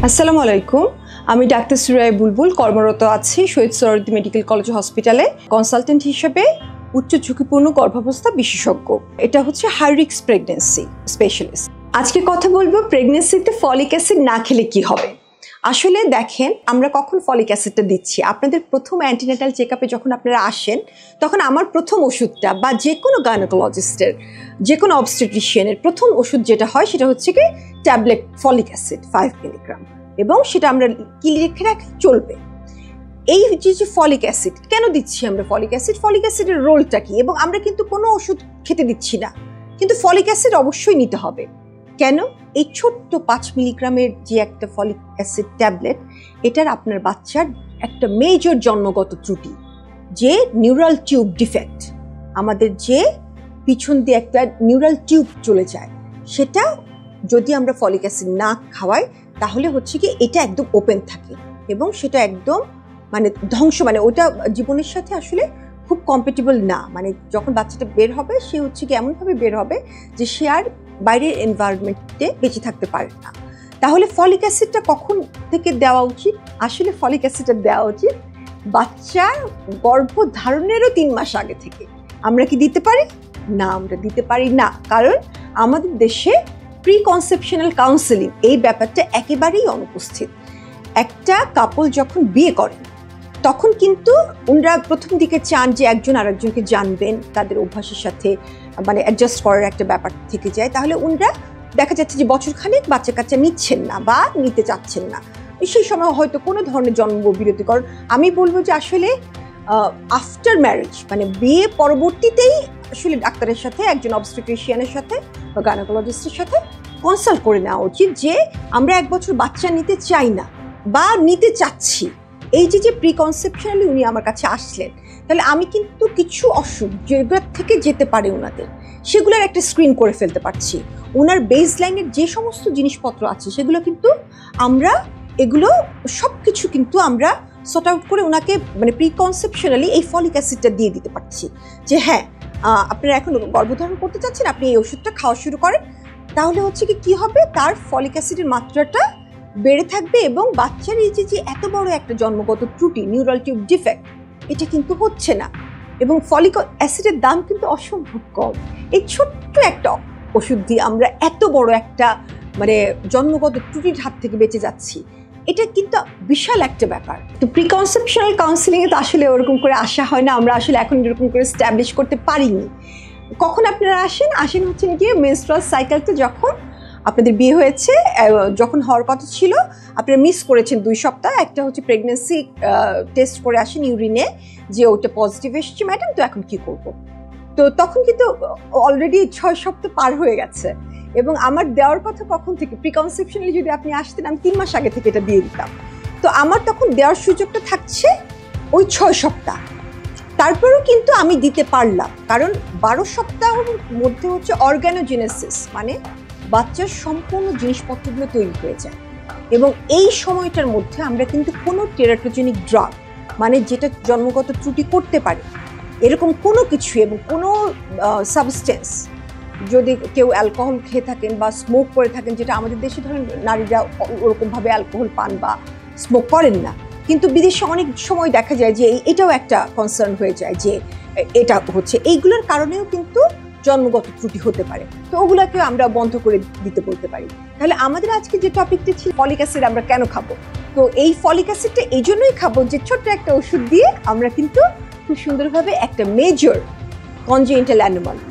আসসালামু আলাইকুম। আমি ডাক্তার সুরাই বুলবুল, কর্মরত আছি শহীদ সোহরাওয়ার্দী মেডিকেল কলেজ হসপিটালে কনসালটেন্ট হিসেবে উচ্চ ঝুঁকিপূর্ণ গর্ভাবস্থা বিশেষজ্ঞ। এটা হচ্ছে হাই রিস্ক প্রেগন্যান্সি স্পেশালিস্ট। আজকে কথা বলবো প্রেগন্যান্সিতে ফলিক অ্যাসিড না খেলে কি হবে। আসলে দেখেন, আমরা কখন ফলিক অ্যাসিডটা দিচ্ছি, আপনাদের প্রথম অ্যান্টিনেটাল চেকআপে যখন আপনারা আসেন তখন আমার প্রথম ওষুধটা বা যে কোনো গাইনোকোলজিস্টের, যে কোনো অবস্টেট্রিশিয়ানের প্রথম ওষুধ যেটা হয় সেটা হচ্ছে কি ট্যাবলেট ফলিক অ্যাসিড 5 মিলিগ্রাম, এবং সেটা আমরা কি লিখে রাখি চলবে। এই যে ফলিক অ্যাসিড কেন দিচ্ছি আমরা, ফলিক অ্যাসিডের রোলটা কি, এবং আমরা কিন্তু কোনো ওষুধ খেতে দিচ্ছি না, কিন্তু ফলিক অ্যাসিড অবশ্যই নিতে হবে। কেন? এই ছোট্ট 5 মিলিগ্রামের যে একটা ফলিক অ্যাসিড ট্যাবলেট, এটার আপনার বাচ্চার একটা মেজর জন্মগত ত্রুটি, যে নিউরাল টিউব ডিফেক্ট, আমাদের যে পিছন দিয়ে একটা নিউরাল টিউব চলে যায়, সেটা যদি আমরা ফলিক অ্যাসিড না খাওয়াই তাহলে হচ্ছে কি এটা একদম ওপেন থাকে এবং সেটা একদম ধ্বংস, ওটা জীবনের সাথে আসলে খুব কম্প্যাটেবল না। যখন বাচ্চাটা বের হবে সে হচ্ছে কি এমনভাবে বের হবে যে সে আর বাইরের এনভায়রনমেন্টে বেঁচে থাকতে পারে না। তাহলে ফলিক অ্যাসিডটা কখন থেকে দেওয়া উচিত? আসলে ফলিক অ্যাসিডটা দেওয়া উচিত বাচ্চার গর্ভধারণেরও 3 মাস আগে থেকে। আমরা কি দিতে পারি না? আমরা দিতে পারি না, কারণ আমাদের দেশে প্রি কনসেপশনাল কাউন্সেলিং এই ব্যাপারটা একেবারেই অনুপস্থিত। একটা কাপল যখন বিয়ে করেন তখন কিন্তু ওনারা প্রথম দিকে চান যে একজন আরেকজনকে জানবেন, তাদের অভ্যাসের সাথে অ্যাডজাস্ট করার একটা ব্যাপার থেকে যায়। তাহলে ওনারা দেখা যাচ্ছে যে বছরখানেক বাচ্চা কাচ্চা নিচ্ছেন না বা নিতে চাচ্ছেন না, সেই সময় হয়তো কোনো ধরনের জন্মবিরতি করেন। আমি বলবো যে আসলে আফটার ম্যারেজ বিয়ে পরবর্তীতেই আসলে ডাক্তারের সাথে, একজন অবস্টেট্রিশিয়ানের সাথে বা গাইনোকোলজিস্টের সাথে কনসাল্ট করে নেওয়া উচিত যে আমরা 1 বছর বাচ্চা নিতে চাই না বা নিতে চাচ্ছি। এই যে প্রি কনসেপশনালি উনি আমার কাছে আসলেন, তাহলে আমি কিন্তু কিছু অসুখ যেগুলোর থেকে যেতে পারে ওনাদের, সেগুলোর একটা স্ক্রিন করে ফেলতে পারছি। ওনার বেস লাইনের যে সমস্ত জিনিসপত্র আছে সেগুলো কিন্তু আমরা এগুলো সব কিছু কিন্তু আমরা সর্ট আউট করে ওনাকে প্রি কনসেপশনালি এই ফলিক অ্যাসিডটা দিয়ে দিতে পারছি যে হ্যাঁ, আপনারা এখন গর্ভধারণ করতে চাচ্ছেন, আপনি এই ওষুধটা খাওয়া শুরু করেন। তাহলে হচ্ছে কি হবে, তার ফলিক অ্যাসিডের মাত্রাটা বেড়ে থাকবে এবং বাচ্চার এই যে এত বড় একটা জন্মগত ত্রুটি, নিউরাল টিউব ডিফেক্ট, এটা কিন্তু হচ্ছে না। এবং ফলিক অ্যাসিডের দাম কিন্তু অসম্ভব কম। এই ছোট্ট একটা ওষুধ দিয়ে আমরা এত বড় একটা জন্মগত ত্রুটির হাত থেকে বেঁচে যাচ্ছি, এটা কিন্তু বিশাল একটা ব্যাপার। তো প্রি কনসেপশনাল কাউন্সিলিংয়ে তো আসলে ওরকম করে আসা হয় না, আমরা আসলে এখন এরকম করে স্ট্যাবলিশ করতে পারিনি। কখন আপনারা আসেন হচ্ছে গিয়ে মেনস্ট্রুয়াল সাইকেলটা যখন আপনাদের বিয়ে হয়েছে, যখন হওয়ার কথা ছিল, আপনারা মিস করেছেন 2 সপ্তাহ। একটা হচ্ছে প্রেগনেন্সি টেস্ট করে আসেন ইউরিনে, যে ওটা পজিটিভ এসেছে ম্যাডাম, তো এখন কি করব। তো তখন কিন্তু অলরেডি 6 সপ্তাহ পার হয়ে গেছে, এবং আমার দেওয়ার কথা কখন থেকে, প্রি কনসেপশনালি যদি আপনি আসতেন আমি 3 মাস আগে থেকে এটা দিয়ে দিতাম। তো আমার তখন দেওয়ার সুযোগটা থাকছে ওই 6 সপ্তাহ। তারপরেও কিন্তু আমি দিতে পারলাম, কারণ 12 সপ্তাহের মধ্যে হচ্ছে অর্গানোজেনেসিস, বাচ্চার সম্পূর্ণ জিনিসপত্রগুলো তৈরি হয়ে যায়। এবং এই সময়টার মধ্যে আমরা কিন্তু কোনো টেরাটোজেনিক ড্রাগ, যেটা জন্মগত ত্রুটি করতে পারে এরকম কোনো কিছু, এবং কোনো সাবস্টেন্স, যদি কেউ অ্যালকোহল খেয়ে থাকেন বা স্মোক করে থাকেন, যেটা আমাদের দেশে ধরেন নারীরা ওরকমভাবে অ্যালকোহল পান বা স্মোক করেন না, কিন্তু বিদেশে অনেক সময় দেখা যায় যে এটাও একটা কনসার্ন হয়ে যায় যে এটা হচ্ছে, এইগুলোর কারণেও কিন্তু জন্মগত ত্রুটি হতে পারে। তো ওগুলোকে আমরা বন্ধ করে দিতে বলতে পারি। তাহলে আমাদের আজকে যে টপিকটা ছিল ফলিক অ্যাসিড আমরা কেন খাবো, তো এই ফলিক অ্যাসিডটা এই জন্যই খাবো যে ছোট্ট একটা ওষুধ দিয়ে আমরা কিন্তু খুব সুন্দরভাবে একটা মেজর কনজেনিটাল অ্যানোমালি,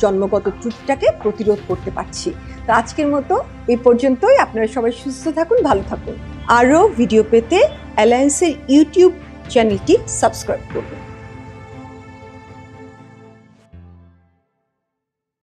জন্মগত ত্রুটিটাকে প্রতিরোধ করতে পারছি। তো আজকের মতো এই পর্যন্তই। আপনারা সবাই সুস্থ থাকুন, ভালো থাকুন। আরও ভিডিও পেতে অ্যালায়েন্সের ইউটিউব চ্যানেলটি সাবস্ক্রাইব করুন।